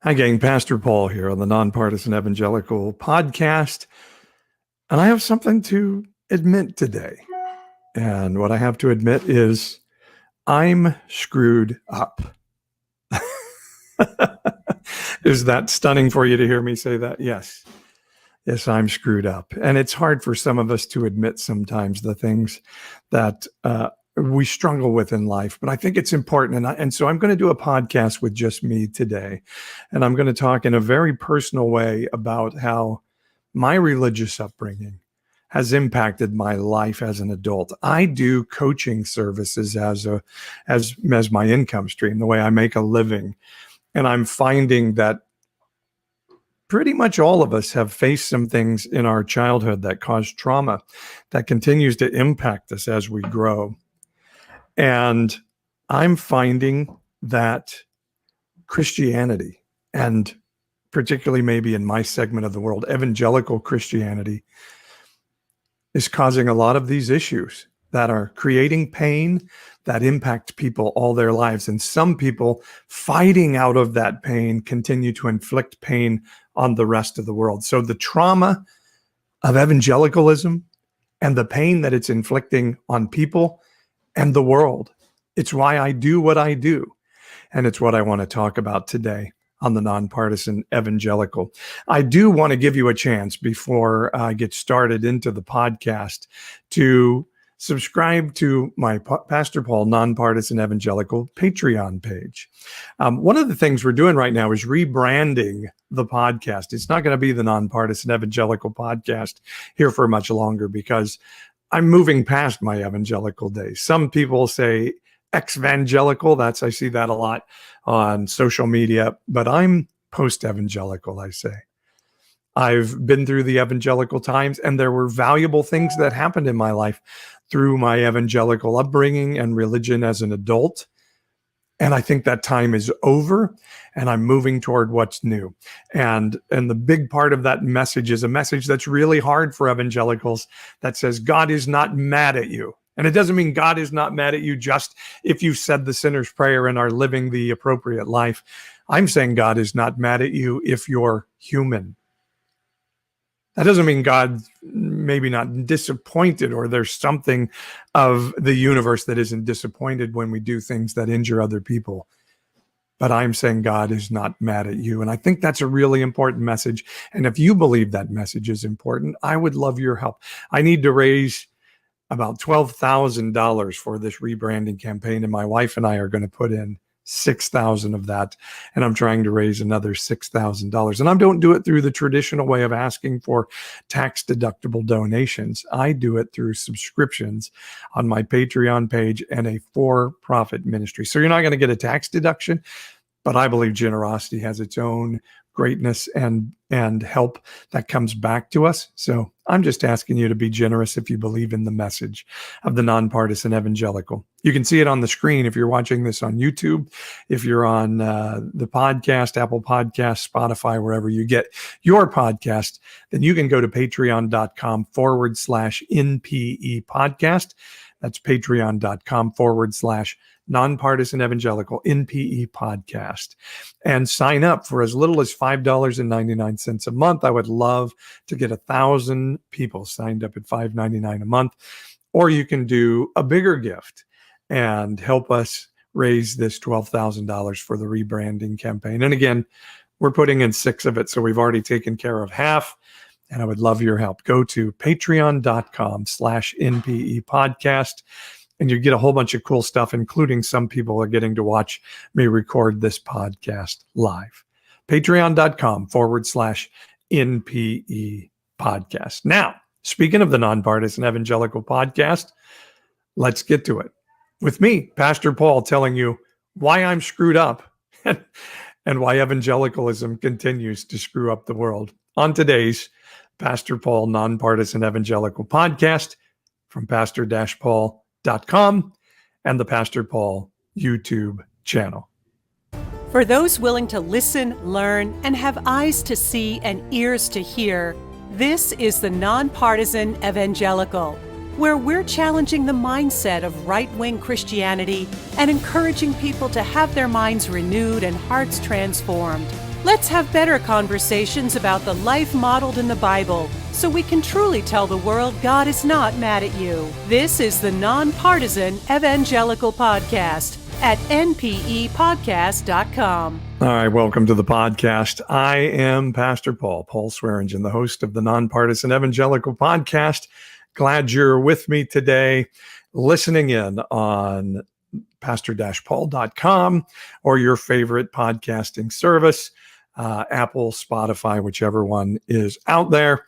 Hi, gang. Pastor Paul here on the Nonpartisan Evangelical podcast. And I have something to admit today. And what I have to admit is I'm screwed up. Is that stunning for you to hear me say that? Yes. Yes, I'm screwed up. And it's hard for some of us to admit sometimes the things that we struggle with in life, but I think it's important. And so I'm going to do a podcast with just me today. And I'm going to talk in a very personal way about how my religious upbringing has impacted my life as an adult. I do coaching services as my income stream, the way I make a living. And I'm finding that pretty much all of us have faced some things in our childhood that cause trauma that continues to impact us as we grow. And I'm finding that Christianity, and particularly maybe in my segment of the world, evangelical Christianity, is causing a lot of these issues that are creating pain that impact people all their lives. And some people fighting out of that pain continue to inflict pain on the rest of the world. So the trauma of evangelicalism and the pain that it's inflicting on people and the world. It's why I do what I do. And it's what I want to talk about today on the Nonpartisan Evangelical. I do want to give you a chance before I get started into the podcast to subscribe to my Pastor Paul Nonpartisan Evangelical Patreon page. One of the things we're doing right now is rebranding the podcast. It's not going to be the Nonpartisan Evangelical podcast here for much longer because I'm moving past my evangelical days. Some people say ex-evangelical. I see that a lot on social media, but I'm post-evangelical, I say. I've been through the evangelical times, and there were valuable things that happened in my life through my evangelical upbringing and religion as an adult. And I think that time is over, and I'm moving toward what's new. And the big part of that message is a message that's really hard for evangelicals that says God is not mad at you. And it doesn't mean God is not mad at you just if you said the sinner's prayer and are living the appropriate life. I'm saying God is not mad at you if you're human. That doesn't mean God's maybe not disappointed, or there's something of the universe that isn't disappointed when we do things that injure other people. But I'm saying God is not mad at you. And I think that's a really important message. And if you believe that message is important, I would love your help. I need to raise about $12,000 for this rebranding campaign. And my wife and I are going to put in $6,000 of that. And I'm trying to raise another $6,000. And I don't do it through the traditional way of asking for tax deductible donations. I do it through subscriptions on my Patreon page and a for-profit ministry. So you're not going to get a tax deduction, but I believe generosity has its own greatness and help that comes back to us. So I'm just asking you to be generous if you believe in the message of the Nonpartisan Evangelical. You can see it on the screen if you're watching this on YouTube, if you're on the podcast, Apple Podcasts, Spotify, wherever you get your podcast, then you can go to patreon.com/NPE podcast. That's patreon.com/Nonpartisan Evangelical NPE podcast, and sign up for as little as $5.99 a month. I would love to get 1,000 people signed up at $5.99 a month, or you can do a bigger gift and help us raise this $12,000 for the rebranding campaign. And again, we're putting in 6 of it, so we've already taken care of half. And I would love your help. Go to patreon.com/NPE podcast, and you get a whole bunch of cool stuff, including some people are getting to watch me record this podcast live. Patreon.com/NPE podcast. Now, speaking of the Nonpartisan Evangelical podcast, let's get to it. With me, Pastor Paul, telling you why I'm screwed up and why evangelicalism continues to screw up the world on today's Pastor Paul Nonpartisan Evangelical podcast from pastor-paul.com and the Pastor Paul YouTube channel. For those willing to listen, learn, and have eyes to see and ears to hear, this is the Nonpartisan Evangelical, where we're challenging the mindset of right-wing Christianity and encouraging people to have their minds renewed and hearts transformed. Let's have better conversations about the life modeled in the Bible so we can truly tell the world God is not mad at you. This is the Nonpartisan Evangelical Podcast at npepodcast.com. All right, welcome to the podcast. I am Pastor Paul Swearingen, the host of the Nonpartisan Evangelical Podcast. Glad you're with me today, listening in on pastor-paul.com or your favorite podcasting service, Apple, Spotify, whichever one is out there.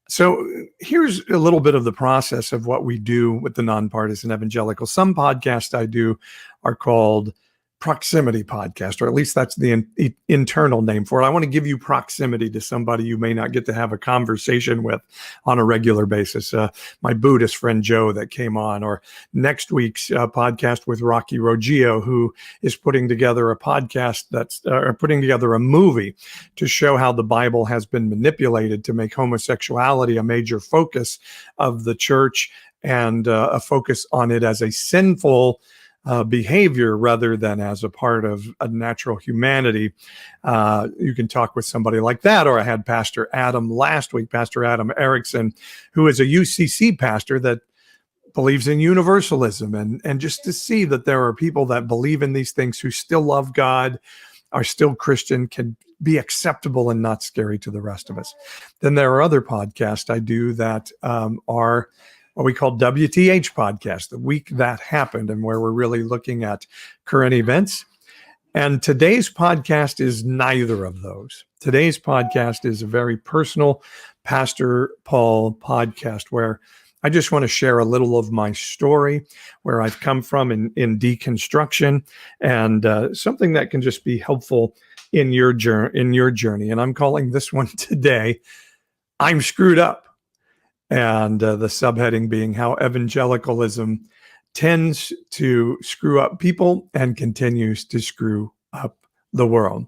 So here's a little bit of the process of what we do with the Nonpartisan Evangelical. Some podcasts I do are called proximity podcast, or at least that's the internal name for it. I want to give you proximity to somebody you may not get to have a conversation with on a regular basis. My Buddhist friend Joe that came on, or next week's podcast with Rocky Roggio, who is putting together a podcast putting together a movie to show how the Bible has been manipulated to make homosexuality a major focus of the church and a focus on it as a sinful behavior rather than as a part of a natural humanity. You can talk with somebody like that. Or I had Pastor Adam last week, Pastor Adam Erickson, who is a UCC pastor that believes in universalism. And just to see that there are people that believe in these things who still love God, are still Christian, can be acceptable and not scary to the rest of us. Then there are other podcasts I do that are what we call WTH podcast, the week that happened, and where we're really looking at current events. And today's podcast is neither of those. Today's podcast is a very personal Pastor Paul podcast where I just want to share a little of my story, where I've come from in deconstruction, and something that can just be helpful in your journey. And I'm calling this one today, I'm Screwed Up. And the subheading being how evangelicalism tends to screw up people and continues to screw up the world.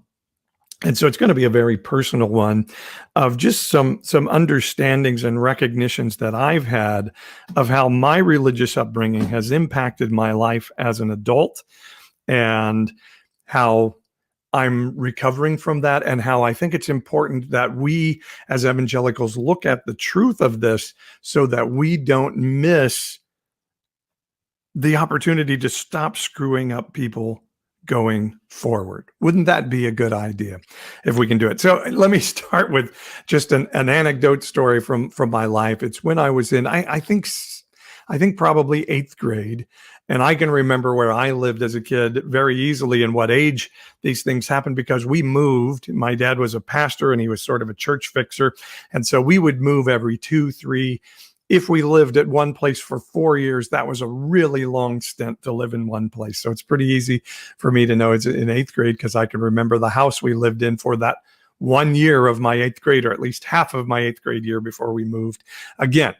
And so it's going to be a very personal one of just some understandings and recognitions that I've had of how my religious upbringing has impacted my life as an adult, and how I'm recovering from that, and how I think it's important that we as evangelicals look at the truth of this so that we don't miss the opportunity to stop screwing up people going forward. Wouldn't that be a good idea if we can do it? So let me start with just an anecdote story from my life. It's when I was in, I think probably 8th grade. And I can remember where I lived as a kid very easily and what age these things happened, because we moved. My dad was a pastor and he was sort of a church fixer. And so we would move every 2, 3. If we lived at one place for 4 years, that was a really long stint to live in one place. So it's pretty easy for me to know it's in 8th grade, because I can remember the house we lived in for that 1 year of my 8th grade, or at least half of my 8th grade year before we moved again.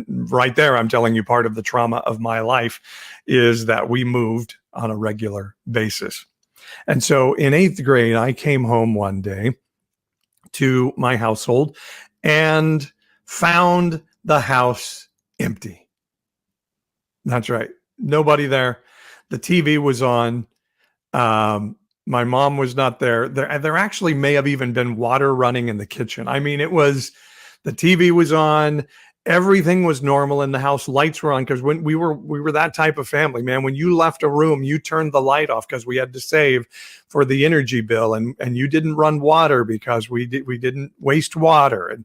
Right there, I'm telling you, part of the trauma of my life is that we moved on a regular basis. And so in 8th grade, I came home one day to my household and found the house empty. That's right. Nobody there. The TV was on. My mom was not there. There actually may have even been water running in the kitchen. I mean, the TV was on. Everything was normal in the house. Lights were on, because when we were that type of family, man. When you left a room, you turned the light off because we had to save for the energy bill, and you didn't run water because we didn't waste water. And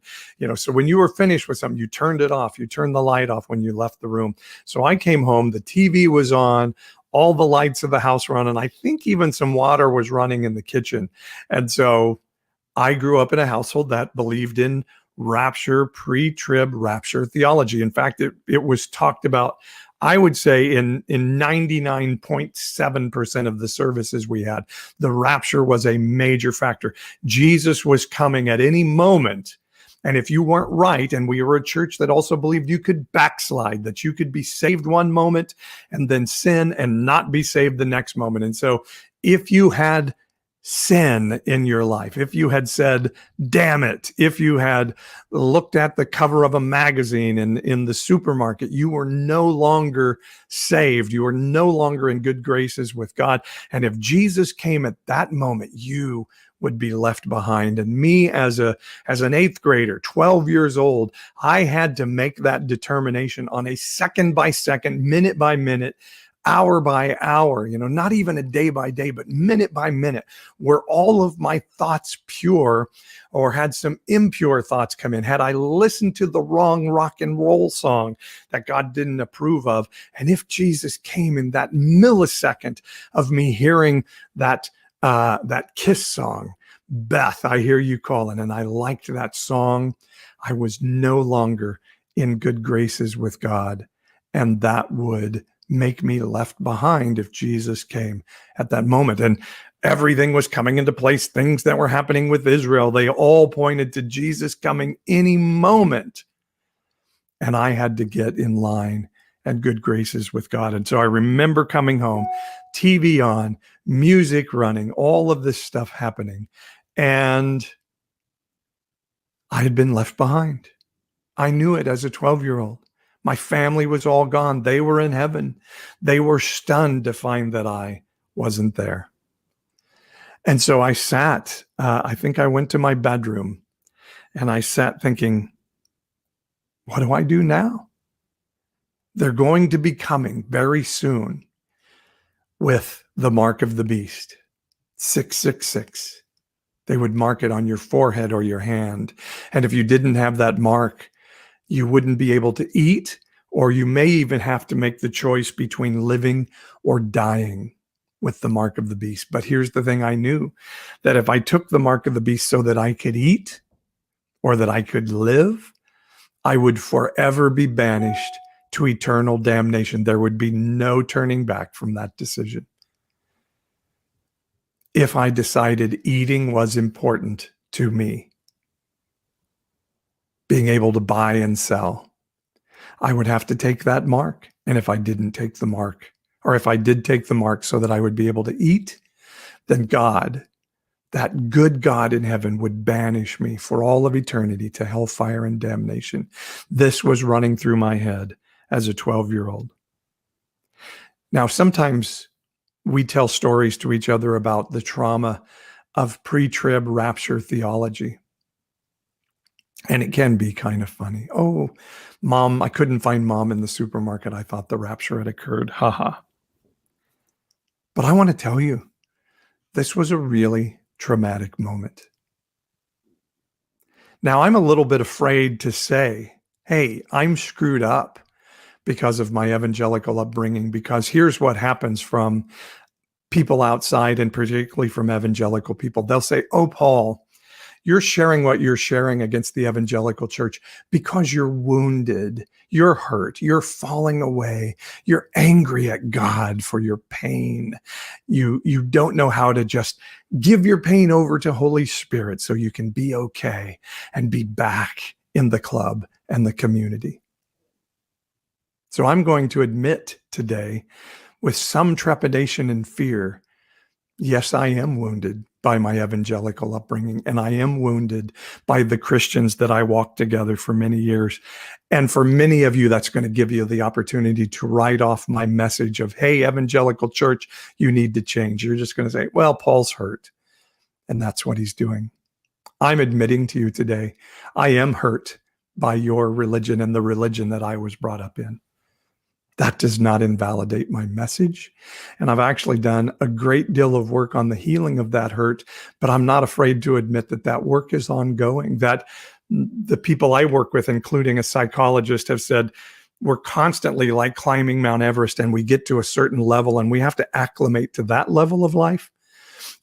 so when you were finished with something, you turned it off. You turned the light off when you left the room. So I came home, the TV was on, all the lights of the house were on, and I think even some water was running in the kitchen. And so I grew up in a household that believed in rapture, pre-trib rapture theology. In fact, it was talked about, I would say, in 99.7% of the services we had. The rapture was a major factor. Jesus was coming at any moment. And if you weren't right, and we were a church that also believed you could backslide, that you could be saved one moment and then sin and not be saved the next moment. And so if you had sin in your life, if you had said, damn it, if you had looked at the cover of a magazine in the supermarket, you were no longer saved. You were no longer in good graces with God. And if Jesus came at that moment, you would be left behind. And me as an 8th grader, 12 years old, I had to make that determination on a second by second, minute by minute, hour by hour, not even a day by day, but minute by minute, were all of my thoughts pure, or had some impure thoughts come in? Had I listened to the wrong rock and roll song that God didn't approve of? And if Jesus came in that millisecond of me hearing that Kiss song, Beth, I Hear You Calling, and I liked that song, I was no longer in good graces with God. And that would make me left behind if Jesus came at that moment. And everything was coming into place. Things that were happening with Israel, they all pointed to Jesus coming any moment. And I had to get in line and good graces with God. And so I remember coming home, TV on, music running, all of this stuff happening. And I had been left behind. I knew it as a 12-year-old. My family was all gone. They were in heaven. They were stunned to find that I wasn't there. And so I sat, I think I went to my bedroom, and I sat thinking, what do I do now? They're going to be coming very soon with the mark of the beast, 666. They would mark it on your forehead or your hand. And if you didn't have that mark, you wouldn't be able to eat, or you may even have to make the choice between living or dying with the mark of the beast. But here's the thing I knew, that if I took the mark of the beast so that I could eat or that I could live, I would forever be banished to eternal damnation. There would be no turning back from that decision. If I decided eating was important to me, being able to buy and sell, I would have to take that mark. And if I didn't take the mark, or if I did take the mark so that I would be able to eat, then God, that good God in heaven, would banish me for all of eternity to hellfire and damnation. This was running through my head as a 12-year-old. Now, sometimes we tell stories to each other about the trauma of pre-trib rapture theology. And it can be kind of funny. Oh, Mom, I couldn't find Mom in the supermarket. I thought the rapture had occurred. Haha. But I want to tell you, this was a really traumatic moment. Now, I'm a little bit afraid to say, hey, I'm screwed up because of my evangelical upbringing, because here's what happens from people outside, and particularly from evangelical people. They'll say, oh, Paul, you're sharing what you're sharing against the evangelical church because you're wounded, you're hurt, you're falling away, you're angry at God for your pain. You don't know how to just give your pain over to Holy Spirit so you can be okay and be back in the club and the community. So I'm going to admit today, with some trepidation and fear, yes, I am wounded by my evangelical upbringing, and I am wounded by the Christians that I walked together for many years. And for many of you, that's going to give you the opportunity to write off my message of, hey, evangelical church, you need to change. You're just going to say, well, Paul's hurt. And that's what he's doing. I'm admitting to you today, I am hurt by your religion and the religion that I was brought up in. That does not invalidate my message. And I've actually done a great deal of work on the healing of that hurt, but I'm not afraid to admit that that work is ongoing, that the people I work with, including a psychologist, have said, we're constantly like climbing Mount Everest, and we get to a certain level and we have to acclimate to that level of life.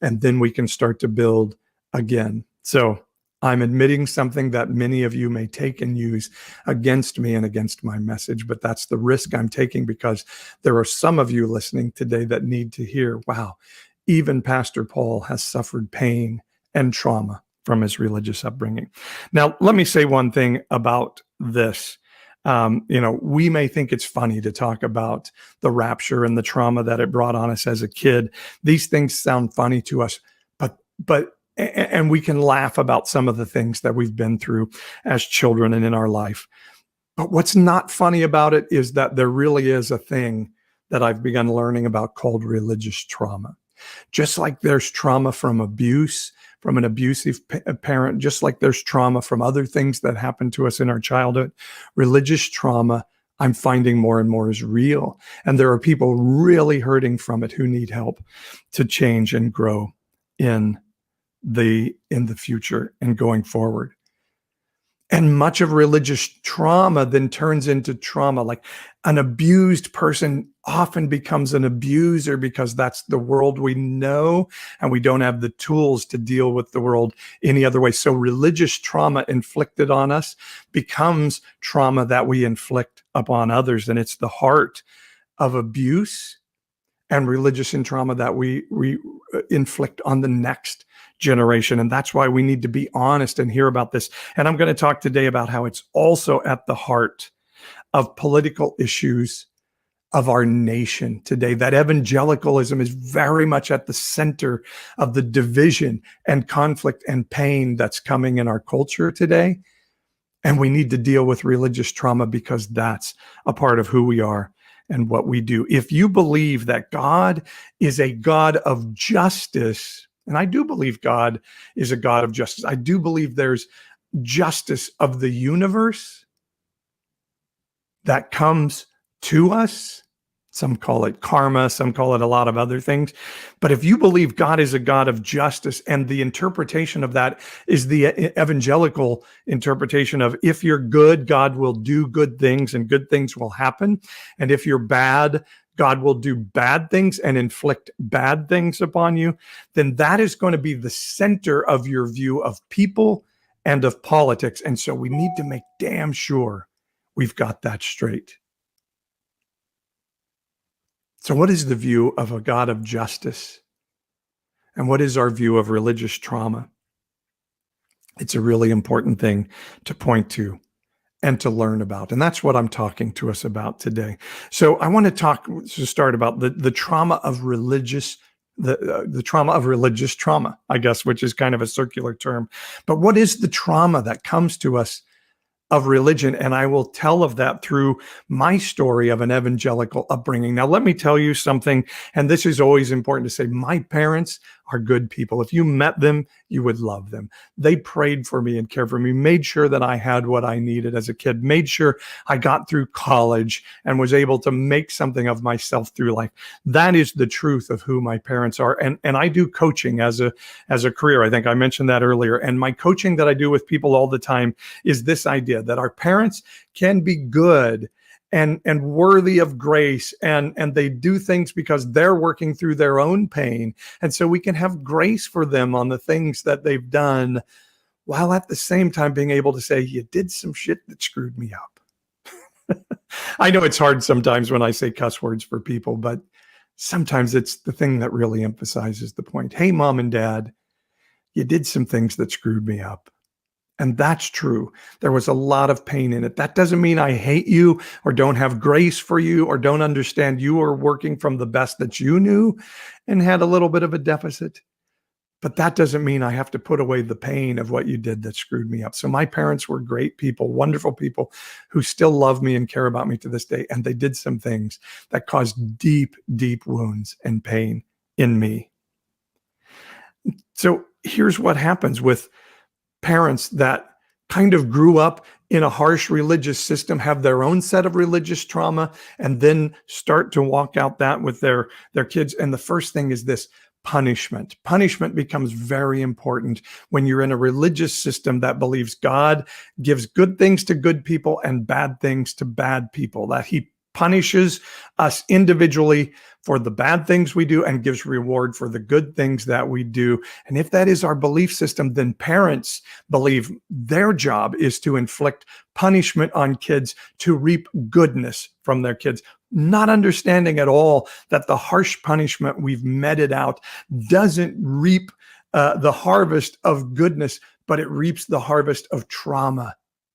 And then we can start to build again. So I'm admitting something that many of you may take and use against me and against my message, but that's the risk I'm taking, because there are some of you listening today that need to hear, wow, even Pastor Paul has suffered pain and trauma from his religious upbringing. Now, let me say one thing about this. We may think it's funny to talk about the rapture and the trauma that it brought on us as a kid. These things sound funny to us, but And we can laugh about some of the things that we've been through as children and in our life. But what's not funny about it is that there really is a thing that I've begun learning about called religious trauma. Just like there's trauma from abuse, from an abusive parent, just like there's trauma from other things that happened to us in our childhood, religious trauma, I'm finding more and more is real. And there are people really hurting from it who need help to change and grow in the future and going forward. And much of religious trauma then turns into trauma. Like an abused person often becomes an abuser because that's the world we know, and we don't have the tools to deal with the world any other way. So religious trauma inflicted on us becomes trauma that we inflict upon others. And it's the heart of abuse and religious and trauma that we inflict on the next generation. And that's why we need to be honest and hear about this. And I'm going to talk today about how it's also at the heart of political issues of our nation today, that evangelicalism is very much at the center of the division and conflict and pain that's coming in our culture today. And we need to deal with religious trauma because that's a part of who we are and what we do. If you believe that God is a God of justice, and I do believe God is a God of justice, I do believe there's justice of the universe that comes to us. Some call it karma, some call it a lot of other things. But if you believe God is a God of justice, and the interpretation of that is the evangelical interpretation of if you're good, God will do good things and good things will happen. And if you're bad, God will do bad things and inflict bad things upon you, then that is going to be the center of your view of people and of politics. And so we need to make damn sure we've got that straight. So what is the view of a God of justice? And what is our view of religious trauma? It's a really important thing to point to and to learn about. And that's what I'm talking to us about today. So I want to start about the trauma of religious the trauma of religious trauma, I guess, which is kind of a circular term. But what is the trauma that comes to us of religion? And I will tell of that through my story of an evangelical upbringing. Now, let me tell you something, and this is always important to say, my parents are good people. If you met them, you would love them. They prayed for me and cared for me, made sure that I had what I needed as a kid, made sure I got through college and was able to make something of myself through life. That is the truth of who my parents are. And I do coaching as a career. I think I mentioned that earlier. And my coaching that I do with people all the time is this idea that our parents can be good and worthy of grace, and they do things because they're working through their own pain. And so we can have grace for them on the things that they've done, while at the same time being able to say, you did some shit that screwed me up. I know it's hard sometimes when I say cuss words for people, but sometimes it's the thing that really emphasizes the point. Hey, mom and dad, you did some things that screwed me up. And that's true. There was a lot of pain in it. That doesn't mean I hate you or don't have grace for you or don't understand you or working from the best that you knew and had a little bit of a deficit. But that doesn't mean I have to put away the pain of what you did that screwed me up. So my parents were great people, wonderful people who still love me and care about me to this day. And they did some things that caused deep, deep wounds and pain in me. So here's what happens with parents that kind of grew up in a harsh religious system, have their own set of religious trauma, and then start to walk out that with their kids. And the first thing is this: punishment. Punishment becomes very important when you're in a religious system that believes God gives good things to good people and bad things to bad people, that he punishes us individually for the bad things we do and gives reward for the good things that we do. And if that is our belief system, then parents believe their job is to inflict punishment on kids to reap goodness from their kids, not understanding at all that the harsh punishment we've meted out doesn't reap the harvest of goodness, but it reaps the harvest of trauma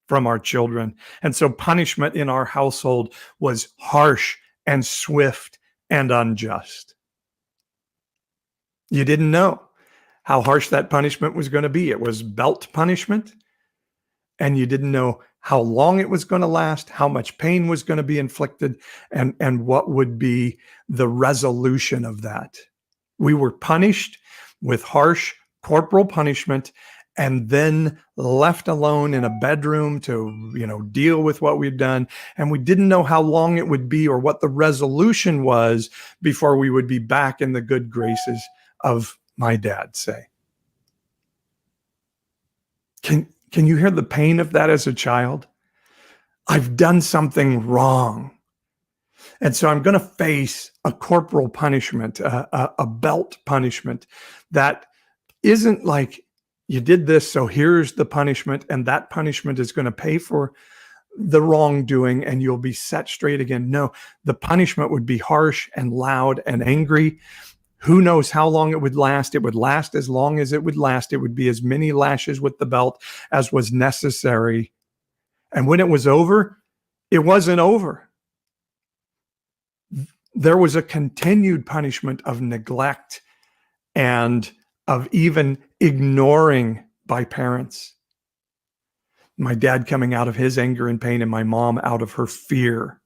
from our children. And so punishment in our household was harsh and swift and unjust. You didn't know. how harsh that punishment was going to be. It was belt punishment, and you didn't know how long it was going to last, how much pain was going to be inflicted, and what would be the resolution of that. We were punished with harsh corporal punishment and then left alone in a bedroom to, deal with what we'd done. And we didn't know how long it would be or what the resolution was before we would be back in the good graces of my dad, say. Can you hear the pain of that as a child? I've done something wrong. And so I'm going to face a corporal punishment, a belt punishment that isn't like, you did this, so here's the punishment, and that punishment is going to pay for the wrongdoing and you'll be set straight again. No, the punishment would be harsh and loud and angry. Who knows how long it would last? It would last as long as it would last. It would be as many lashes with the belt as was necessary. And when it was over, it wasn't over. There was a continued punishment of neglect and of even ignoring by parents. My dad coming out of his anger and pain, and my mom out of her fear.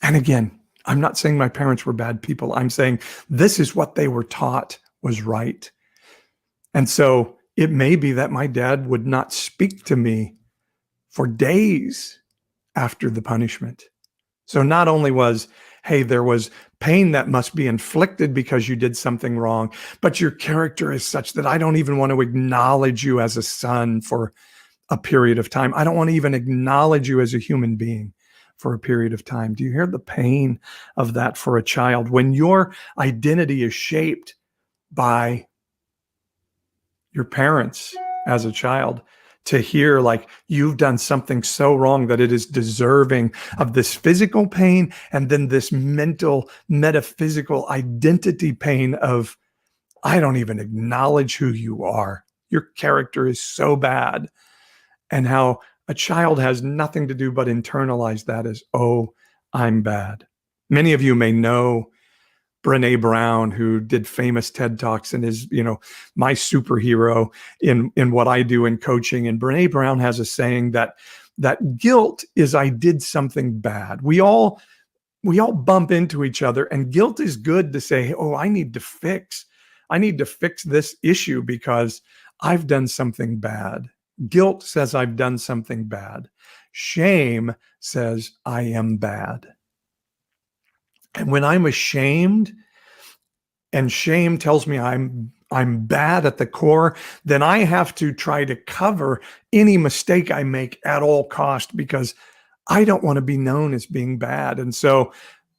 And again, I'm not saying my parents were bad people. I'm saying this is what they were taught was right. And so it may be that my dad would not speak to me for days after the punishment. So not only was, hey, there was pain that must be inflicted because you did something wrong, but your character is such that I don't even want to acknowledge you as a son for a period of time. I don't want to even acknowledge you as a human being for a period of time. Do you hear the pain of that for a child? When your identity is shaped by your parents as a child, to hear like you've done something so wrong that it is deserving of this physical pain and then this mental, metaphysical identity pain of, I don't even acknowledge who you are. Your character is so bad. And how a child has nothing to do but internalize that as, oh, I'm bad. Many of you may know Brene Brown, who did famous TED Talks and is, my superhero in what I do in coaching. And Brene Brown has a saying that guilt is I did something bad. We all bump into each other, and guilt is good to say, oh, I need to fix this issue because I've done something bad. Guilt says I've done something bad. Shame says I am bad. And when I'm ashamed and shame tells me I'm bad at the core, then I have to try to cover any mistake I make at all cost because I don't want to be known as being bad. And so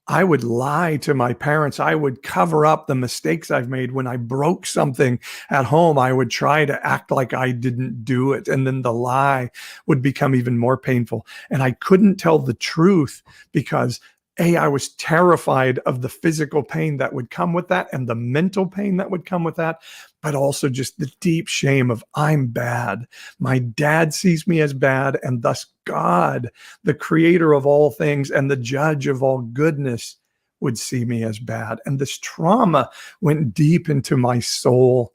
I would lie to my parents. I would cover up the mistakes I've made. When I broke something at home, I would try to act like I didn't do it. And then the lie would become even more painful. And I couldn't tell the truth because I was terrified of the physical pain that would come with that and the mental pain that would come with that, but also just the deep shame of I'm bad. My dad sees me as bad, and thus God, the creator of all things and the judge of all goodness, would see me as bad. And this trauma went deep into my soul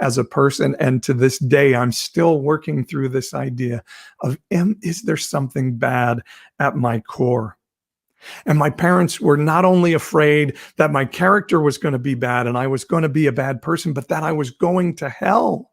as a person. And to this day, I'm still working through this idea of, is there something bad at my core? And my parents were not only afraid that my character was going to be bad and I was going to be a bad person, but that I was going to hell.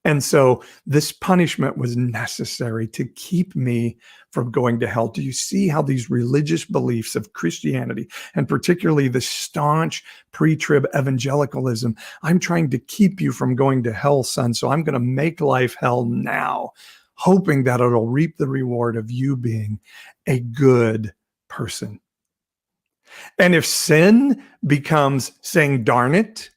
And so this punishment was necessary to keep me from going to hell. Do you see how these religious beliefs of Christianity, and particularly the staunch pre-trib evangelicalism, I'm trying to keep you from going to hell, son, so I'm going to make life hell now, hoping that it'll reap the reward of you being a good person. And if sin becomes saying, darn it,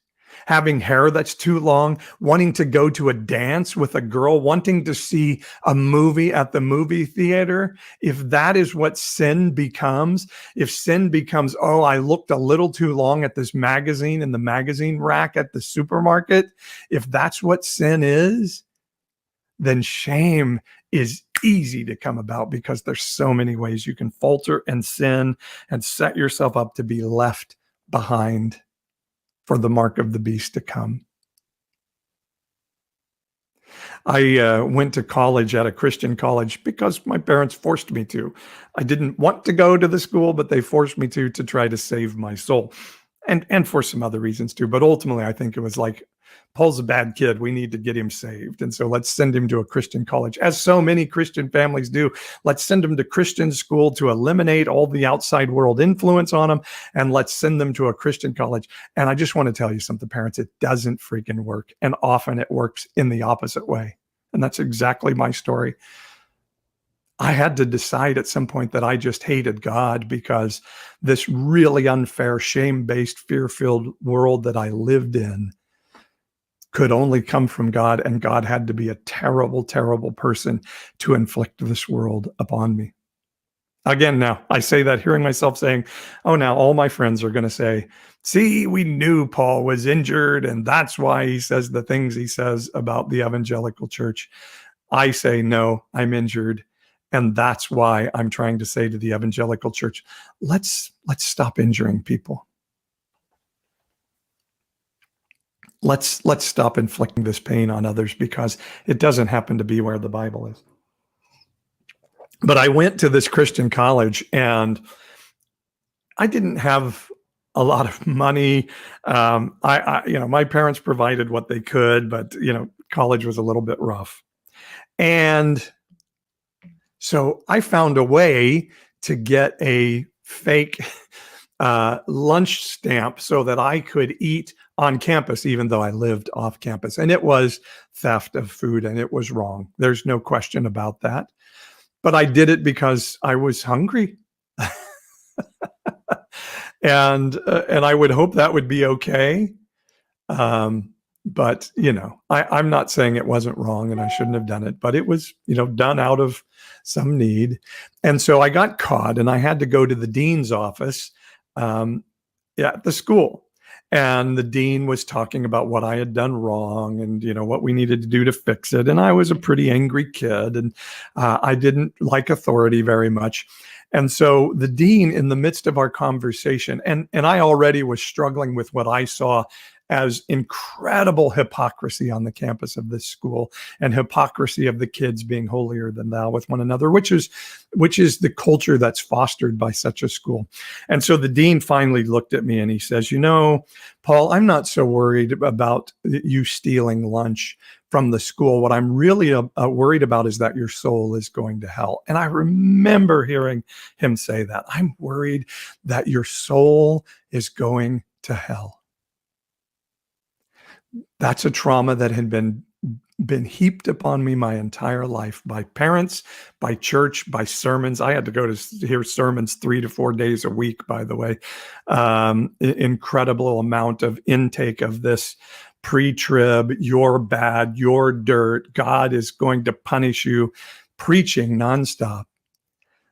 having hair that's too long, wanting to go to a dance with a girl, wanting to see a movie at the movie theater, if that is what sin becomes, if sin becomes, oh, I looked a little too long at this magazine in the magazine rack at the supermarket, if that's what sin is, then shame is easy to come about because there's so many ways you can falter and sin and set yourself up to be left behind. for the mark of the beast to come. I went to college at a Christian college because my parents forced me to. I didn't want to go to the school, but they forced me to try to save my soul, and for some other reasons too. But ultimately, I think it was like, Paul's a bad kid. We need to get him saved. And so let's send him to a Christian college, as so many Christian families do. Let's send him to Christian school to eliminate all the outside world influence on him. And let's send them to a Christian college. And I just want to tell you something, parents, it doesn't freaking work. And often it works in the opposite way. And that's exactly my story. I had to decide at some point that I just hated God because this really unfair, shame-based, fear-filled world that I lived in could only come from God, and God had to be a terrible, terrible person to inflict this world upon me. Again, now, I say that hearing myself saying, oh, now all my friends are going to say, see, we knew Paul was injured, and that's why he says the things he says about the evangelical church. I say, no, I'm injured, and that's why I'm trying to say to the evangelical church, let's stop injuring people. Let's stop inflicting this pain on others, because it doesn't happen to be where the Bible is. But I went to this Christian college, and I didn't have a lot of money. My parents provided what they could, but college was a little bit rough. And so I found a way to get a fake lunch stamp so that I could eat on campus, even though I lived off campus. And it was theft of food, and it was wrong. There's no question about that. But I did it because I was hungry. and I would hope that would be okay. But, I'm not saying it wasn't wrong and I shouldn't have done it, but it was, done out of some need. And so I got caught, and I had to go to the dean's office at the school. And the dean was talking about what I had done wrong and, what we needed to do to fix it. And I was a pretty angry kid, and I didn't like authority very much. And so the dean, in the midst of our conversation, and I already was struggling with what I saw as incredible hypocrisy on the campus of this school, and hypocrisy of the kids being holier than thou with one another, which is the culture that's fostered by such a school. And so the dean finally looked at me and he says, Paul, I'm not so worried about you stealing lunch from the school. What I'm really worried about is that your soul is going to hell. And I remember hearing him say that. I'm worried that your soul is going to hell. That's a trauma that had been heaped upon me my entire life by parents, by church, by sermons. I had to go to hear sermons 3 to 4 days a week, by the way. Incredible amount of intake of this pre-trib, you're bad, you're dirt, God is going to punish you, preaching nonstop.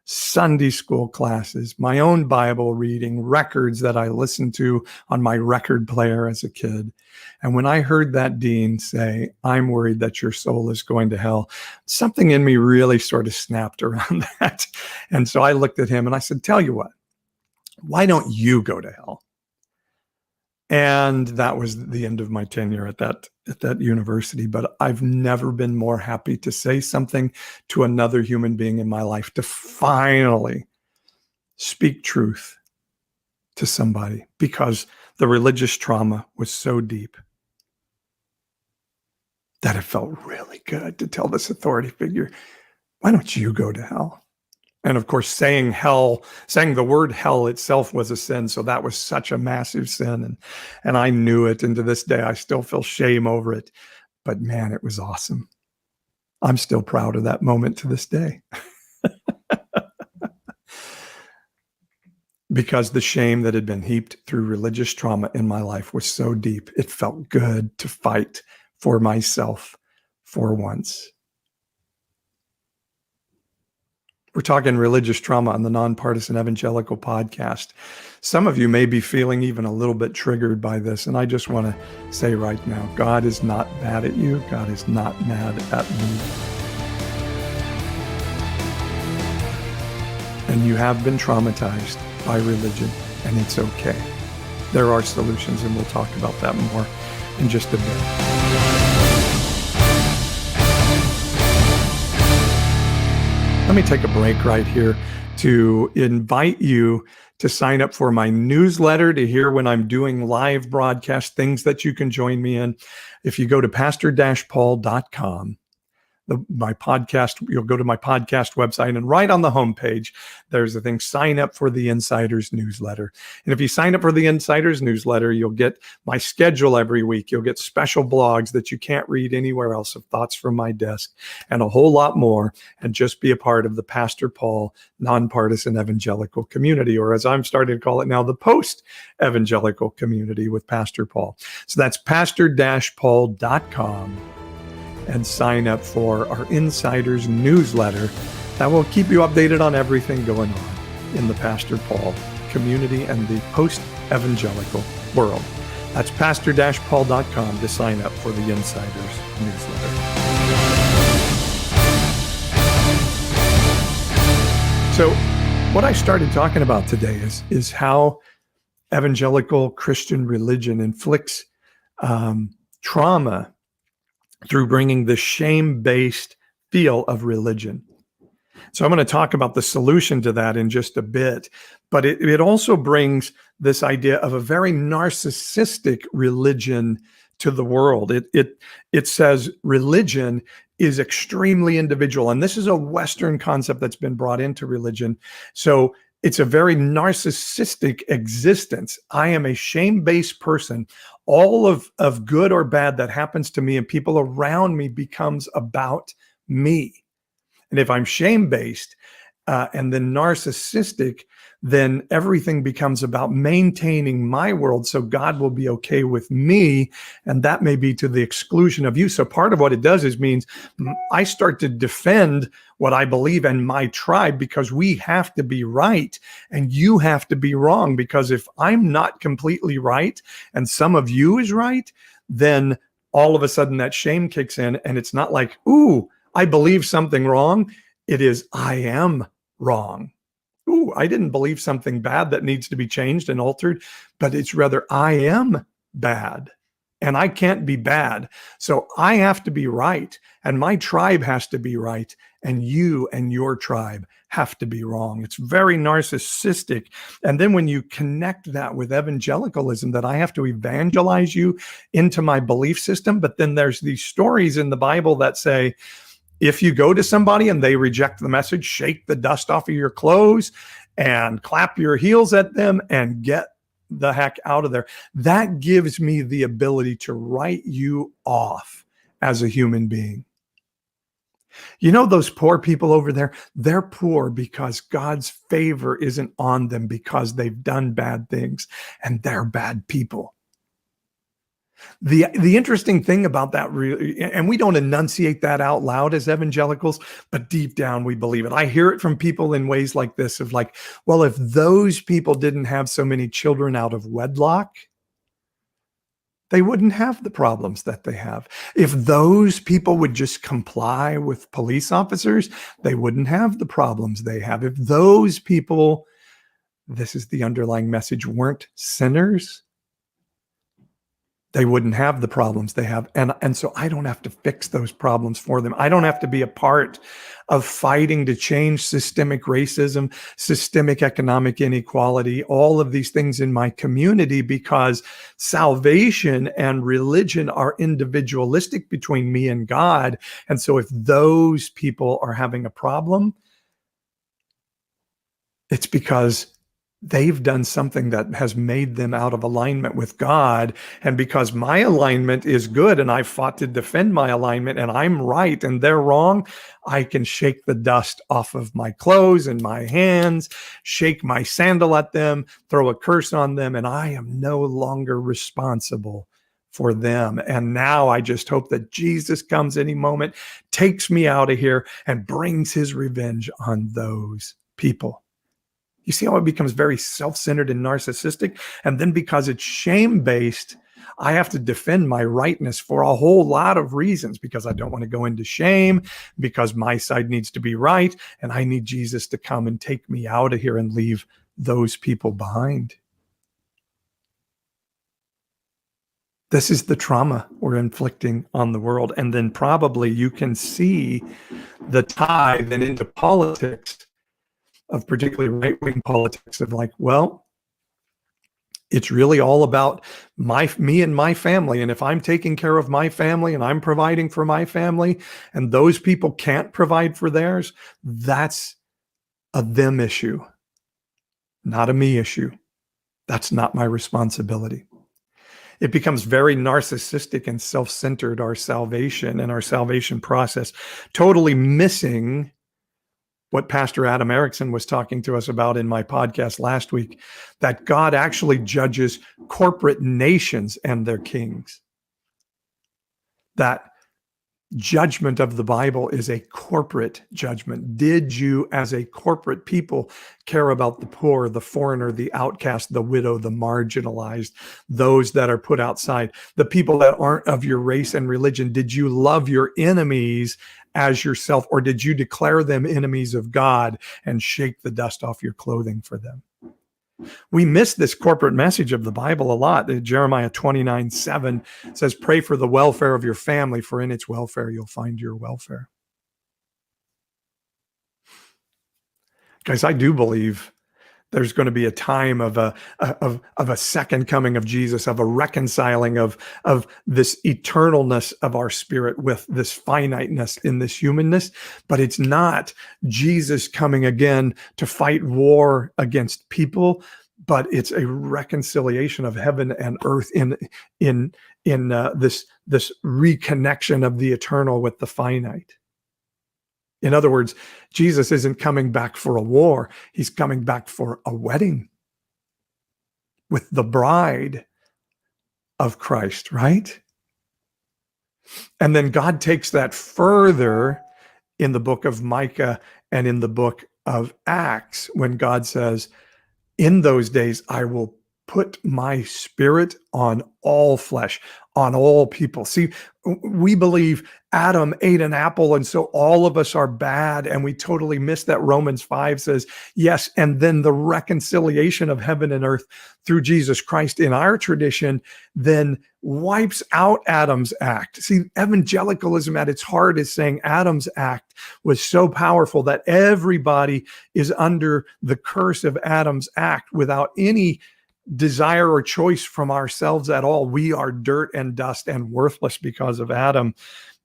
Sunday school classes, my own Bible reading, records that I listened to on my record player as a kid. And when I heard that dean say, I'm worried that your soul is going to hell, something in me really sort of snapped around that. And so I looked at him and I said, tell you what, why don't you go to hell? And that was the end of my tenure at that university. But I've never been more happy to say something to another human being in my life, to finally speak truth to somebody, because the religious trauma was so deep that it felt really good to tell this authority figure, why don't you go to hell? And of course, saying the word hell itself was a sin. So that was such a massive sin. And I knew it. And to this day, I still feel shame over it. But man, it was awesome. I'm still proud of that moment to this day. Because the shame that had been heaped through religious trauma in my life was so deep, it felt good to fight for myself for once. We're talking religious trauma on the Nonpartisan Evangelical podcast. Some of you may be feeling even a little bit triggered by this, and I just want to say right now, God is not mad at you. God is not mad at me. And you have been traumatized by religion, and it's okay. there are solutions, and we'll talk about that more in just a bit. Let me take a break right here to invite you to sign up for my newsletter to hear when I'm doing live broadcast, things that you can join me in. If you go to pastor-paul.com, my podcast, you'll go to my podcast website, and right on the homepage, there's a thing, sign up for the Insiders newsletter. And if you sign up for the Insiders newsletter, you'll get my schedule every week. You'll get special blogs that you can't read anywhere else of thoughts from my desk and a whole lot more, and just be a part of the Pastor Paul nonpartisan evangelical community, or as I'm starting to call it now, the post-evangelical community with Pastor Paul. So that's pastor-paul.com. and sign up for our Insiders newsletter that will keep you updated on everything going on in the Pastor Paul community and the post-evangelical world. That's pastor-paul.com to sign up for the Insiders newsletter. So what I started talking about today is how evangelical Christian religion inflicts trauma through bringing the shame-based feel of religion. So I'm going to talk about the solution to that in just a bit, but it also brings this idea of a very narcissistic religion to the world. It says religion is extremely individual, and this is a Western concept that's been brought into religion. So it's a very narcissistic existence. I am a shame-based person. All of good or bad that happens to me and people around me becomes about me. And if I'm shame-based and then narcissistic, then everything becomes about maintaining my world so God will be okay with me, and that may be to the exclusion of you. So part of what it does is means I start to defend what I believe in my tribe, because we have to be right and you have to be wrong, because if I'm not completely right and some of you is right, then all of a sudden that shame kicks in, and it's not like, ooh, I believe something wrong. It is, I am wrong. Ooh, I didn't believe something bad that needs to be changed and altered, but it's rather, I am bad and I can't be bad. So I have to be right, and my tribe has to be right, and you and your tribe have to be wrong. It's very narcissistic. And then when you connect that with evangelicalism, that I have to evangelize you into my belief system, but then there's these stories in the Bible that say, if you go to somebody and they reject the message, shake the dust off of your clothes and clap your heels at them and get the heck out of there. That gives me the ability to write you off as a human being. You know, those poor people over there, they're poor because God's favor isn't on them because they've done bad things, and they're bad people. The interesting thing about that, really, and we don't enunciate that out loud as evangelicals, but deep down we believe it. I hear it from people in ways like this of like, well, if those people didn't have so many children out of wedlock, they wouldn't have the problems that they have. If those people would just comply with police officers, they wouldn't have the problems they have. If those people, this is the underlying message, weren't sinners, they wouldn't have the problems they have. And so I don't have to fix those problems for them. I don't have to be a part of fighting to change systemic racism, systemic economic inequality, all of these things in my community, because salvation and religion are individualistic between me and God. And so if those people are having a problem, it's because they've done something that has made them out of alignment with God. And because my alignment is good and I fought to defend my alignment and I'm right and they're wrong, I can shake the dust off of my clothes and my hands, shake my sandal at them, throw a curse on them, and I am no longer responsible for them. And now I just hope that Jesus comes any moment, takes me out of here, and brings his revenge on those people. You see how it becomes very self-centered and narcissistic? And then because it's shame-based, I have to defend my rightness for a whole lot of reasons, because I don't want to go into shame, because my side needs to be right, and I need Jesus to come and take me out of here and leave those people behind. This is the trauma we're inflicting on the world. And then probably you can see the tie then into politics, of particularly right-wing politics, of like, well, it's really all about me and my family. And if I'm taking care of my family and I'm providing for my family, and those people can't provide for theirs, that's a them issue, not a me issue. That's not my responsibility. It becomes very narcissistic and self-centered, our salvation and our salvation process, totally missing what Pastor Adam Erickson was talking to us about in my podcast last week, that God actually judges corporate nations and their kings. That judgment of the Bible is a corporate judgment. Did you, as a corporate people, care about the poor, the foreigner, the outcast, the widow, the marginalized, those that are put outside, the people that aren't of your race and religion? Did you love your enemies as yourself, or did you declare them enemies of God and shake the dust off your clothing for them? We miss this corporate message of the Bible a lot. Jeremiah 29:7 says, pray for the welfare of your family, for in its welfare you'll find your welfare. Guys, I do believe there's going to be a time of a second coming of Jesus, of a reconciling of this eternalness of our spirit with this finiteness in this humanness. But it's not Jesus coming again to fight war against people, but it's a reconciliation of heaven and earth in this reconnection of the eternal with the finite. In other words, Jesus isn't coming back for a war. He's coming back for a wedding with the bride of Christ, right? And then God takes that further in the book of Micah and in the book of Acts, when God says, in those days, I will put my spirit on all flesh, on all people. See, we believe Adam ate an apple, and so all of us are bad, and we totally miss that Romans 5 says, yes, and then the reconciliation of heaven and earth through Jesus Christ in our tradition then wipes out Adam's act. See, evangelicalism at its heart is saying Adam's act was so powerful that everybody is under the curse of Adam's act without any desire or choice from ourselves at all. We are dirt and dust and worthless because of Adam.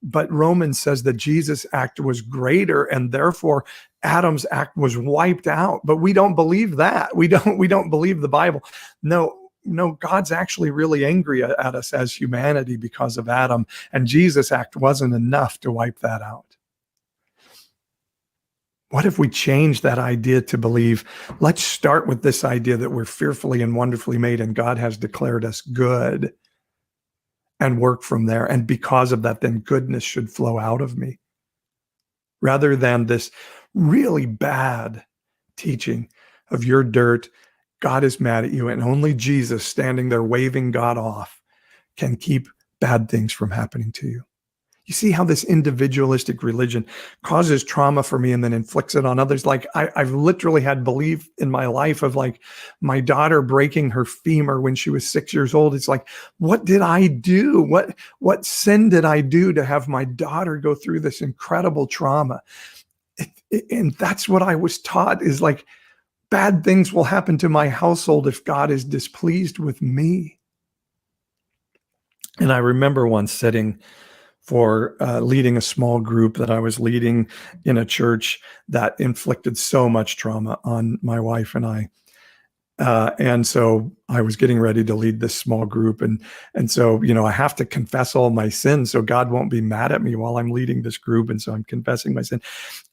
But Romans says that Jesus' act was greater, and therefore Adam's act was wiped out. But we don't believe that. We don't believe the Bible. No, God's actually really angry at us as humanity because of Adam, and Jesus' act wasn't enough to wipe that out. What if we change that idea to believe, let's start with this idea that we're fearfully and wonderfully made and God has declared us good, and work from there. And because of that, then goodness should flow out of me, rather than this really bad teaching of your dirt, God is mad at you, and only Jesus standing there waving God off can keep bad things from happening to you. You see how this individualistic religion causes trauma for me and then inflicts it on others. Like I've literally had belief in my life of like my daughter breaking her femur when she was 6 years old. It's like, what did I do? What sin did I do to have my daughter go through this incredible trauma? And that's what I was taught, is like, bad things will happen to my household if God is displeased with me. And I remember once sitting for leading a small group that I was leading in a church that inflicted so much trauma on my wife and I. And so I was getting ready to lead this small group. And so, I have to confess all my sins so God won't be mad at me while I'm leading this group. And so I'm confessing my sin.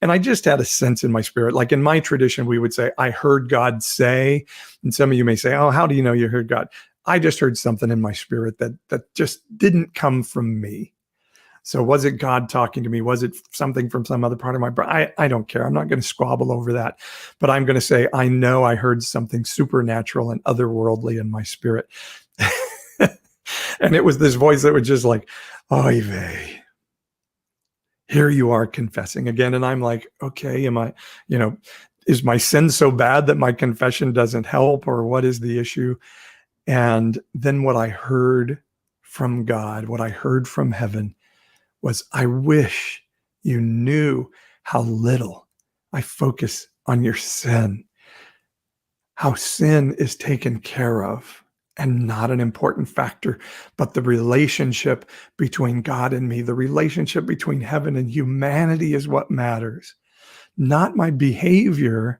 And I just had a sense in my spirit, like in my tradition, we would say, I heard God say, and some of you may say, oh, how do you know you heard God? I just heard something in my spirit that just didn't come from me. So was it God talking to me? Was it something from some other part of my brain? I don't care. I'm not going to squabble over that. But I'm going to say, I know I heard something supernatural and otherworldly in my spirit. And it was this voice that was just like, oy vey. Here you are confessing again. And I'm like, okay, is my sin so bad that my confession doesn't help, or what is the issue? And then what I heard from God, what I heard from heaven was, I wish you knew how little I focus on your sin, how sin is taken care of and not an important factor, but the relationship between God and me, the relationship between heaven and humanity is what matters, not my behavior.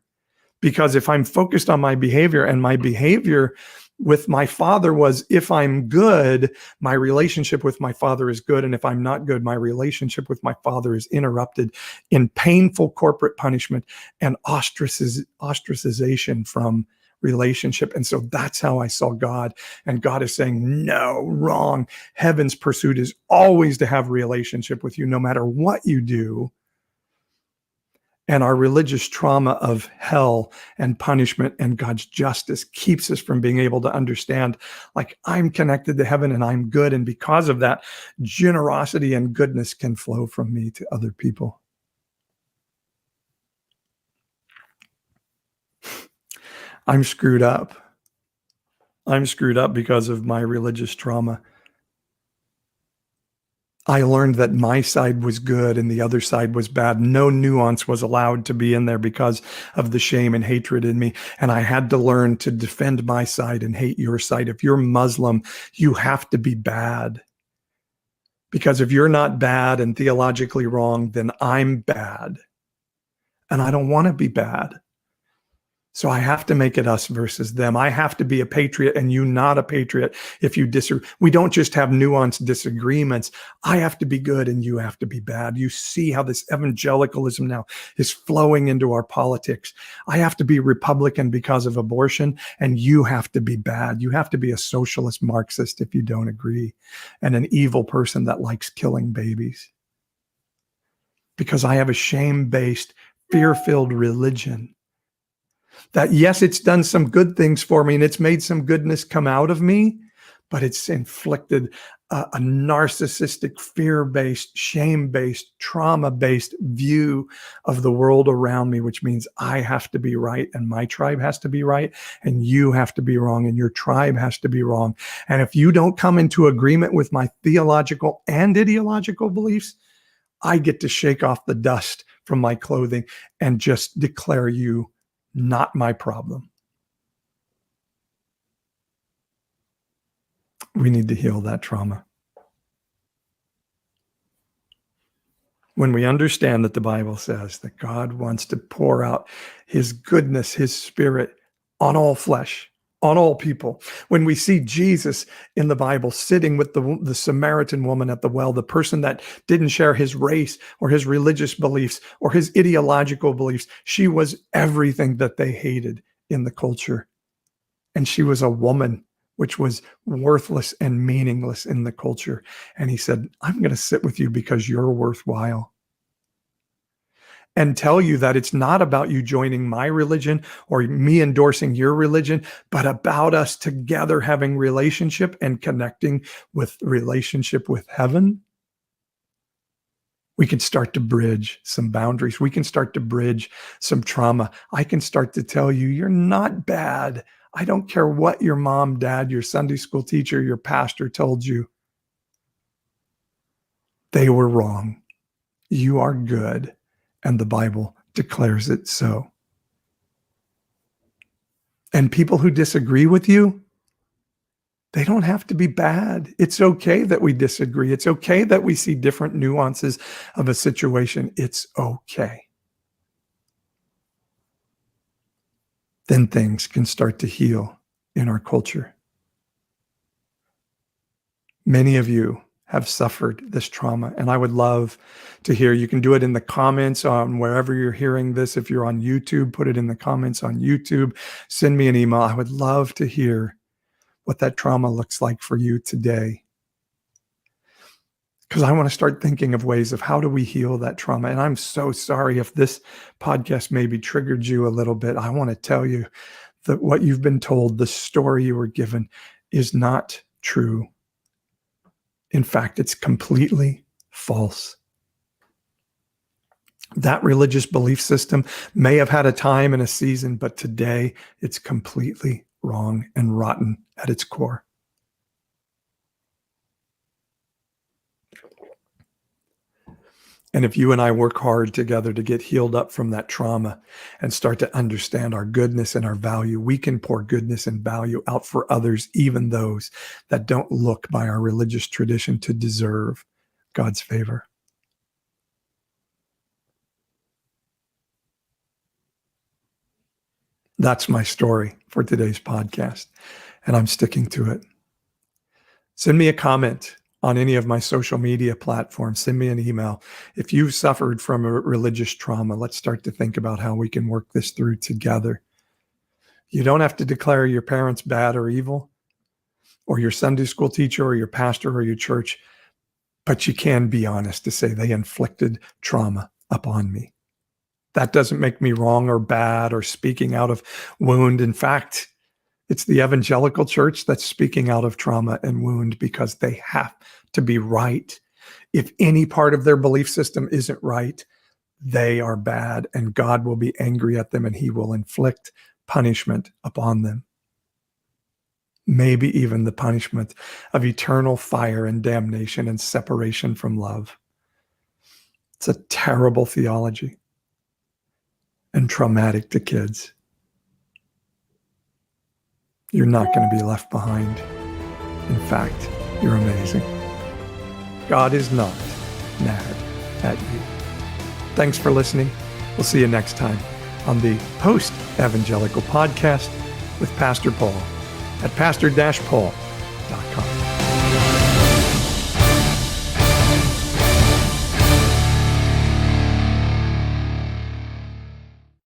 Because if I'm focused on my behavior, and my behavior with my father was, if I'm good, my relationship with my father is good. And if I'm not good, my relationship with my father is interrupted in painful corporate punishment and ostracization from relationship. And so that's how I saw God. And God is saying, no, wrong. Heaven's pursuit is always to have relationship with you, no matter what you do. And our religious trauma of hell and punishment and God's justice keeps us from being able to understand, like, I'm connected to heaven and I'm good. And because of that, generosity and goodness can flow from me to other people. I'm screwed up. I'm screwed up because of my religious trauma. I learned that my side was good and the other side was bad. No nuance was allowed to be in there because of the shame and hatred in me. And I had to learn to defend my side and hate your side. If you're Muslim, you have to be bad. Because if you're not bad and theologically wrong, then I'm bad. And I don't want to be bad. So I have to make it us versus them. I have to be a patriot and you not a patriot if you disagree. We don't just have nuanced disagreements. I have to be good and you have to be bad. You see how this evangelicalism now is flowing into our politics. I have to be Republican because of abortion and you have to be bad. You have to be a socialist Marxist if you don't agree, and an evil person that likes killing babies. Because I have a shame-based, fear-filled religion that, yes, it's done some good things for me and it's made some goodness come out of me, but it's inflicted a narcissistic, fear-based, shame-based, trauma-based view of the world around me, which means I have to be right and my tribe has to be right and you have to be wrong and your tribe has to be wrong. And if you don't come into agreement with my theological and ideological beliefs, I get to shake off the dust from my clothing and just declare you not my problem. We need to heal that trauma. When we understand that the Bible says that God wants to pour out his goodness, his spirit on all flesh, on all people. When we see Jesus in the Bible sitting with the Samaritan woman at the well, the person that didn't share his race or his religious beliefs or his ideological beliefs, she was everything that they hated in the culture. And she was a woman, which was worthless and meaningless in the culture. And he said, I'm going to sit with you because you're worthwhile. And tell you that it's not about you joining my religion or me endorsing your religion, but about us together having relationship and connecting with relationship with heaven. We can start to bridge some boundaries. We can start to bridge some trauma. I can start to tell you, you're not bad. I don't care what your mom, dad, your Sunday school teacher, your pastor told you. They were wrong. You are good. And the Bible declares it so. And people who disagree with you, they don't have to be bad. It's okay that we disagree. It's okay that we see different nuances of a situation. It's okay. Then things can start to heal in our culture. Many of you have suffered this trauma, and I would love to hear. You can do it in the comments on wherever you're hearing this. If you're on YouTube, put it in the comments on YouTube. Send me an email. I would love to hear what that trauma looks like for you today, because I want to start thinking of ways of how do we heal that trauma. And I'm so sorry if this podcast maybe triggered you a little bit. I want to tell you that what you've been told, the story you were given, is not true. In fact, it's completely false. That religious belief system may have had a time and a season, but today it's completely wrong and rotten at its core. And if you and I work hard together to get healed up from that trauma and start to understand our goodness and our value, we can pour goodness and value out for others, even those that don't look by our religious tradition to deserve God's favor. That's my story for today's podcast, and I'm sticking to it. Send me a comment on any of my social media platforms. Send me an email. If you've suffered from a religious trauma, let's start to think about how we can work this through together. You don't have to declare your parents bad or evil, or your Sunday school teacher or your pastor or your church, but you can be honest to say they inflicted trauma upon me. That doesn't make me wrong or bad or speaking out of wound. In fact, it's the evangelical church that's speaking out of trauma and wound because they have to be right. If any part of their belief system isn't right, they are bad, and God will be angry at them and he will inflict punishment upon them. Maybe even the punishment of eternal fire and damnation and separation from love. It's a terrible theology and traumatic to kids. You're not going to be left behind. In fact, you're amazing. God is not mad at you. Thanks for listening. We'll see you next time on the Post Evangelical Podcast with Pastor Paul at pastor-paul.com.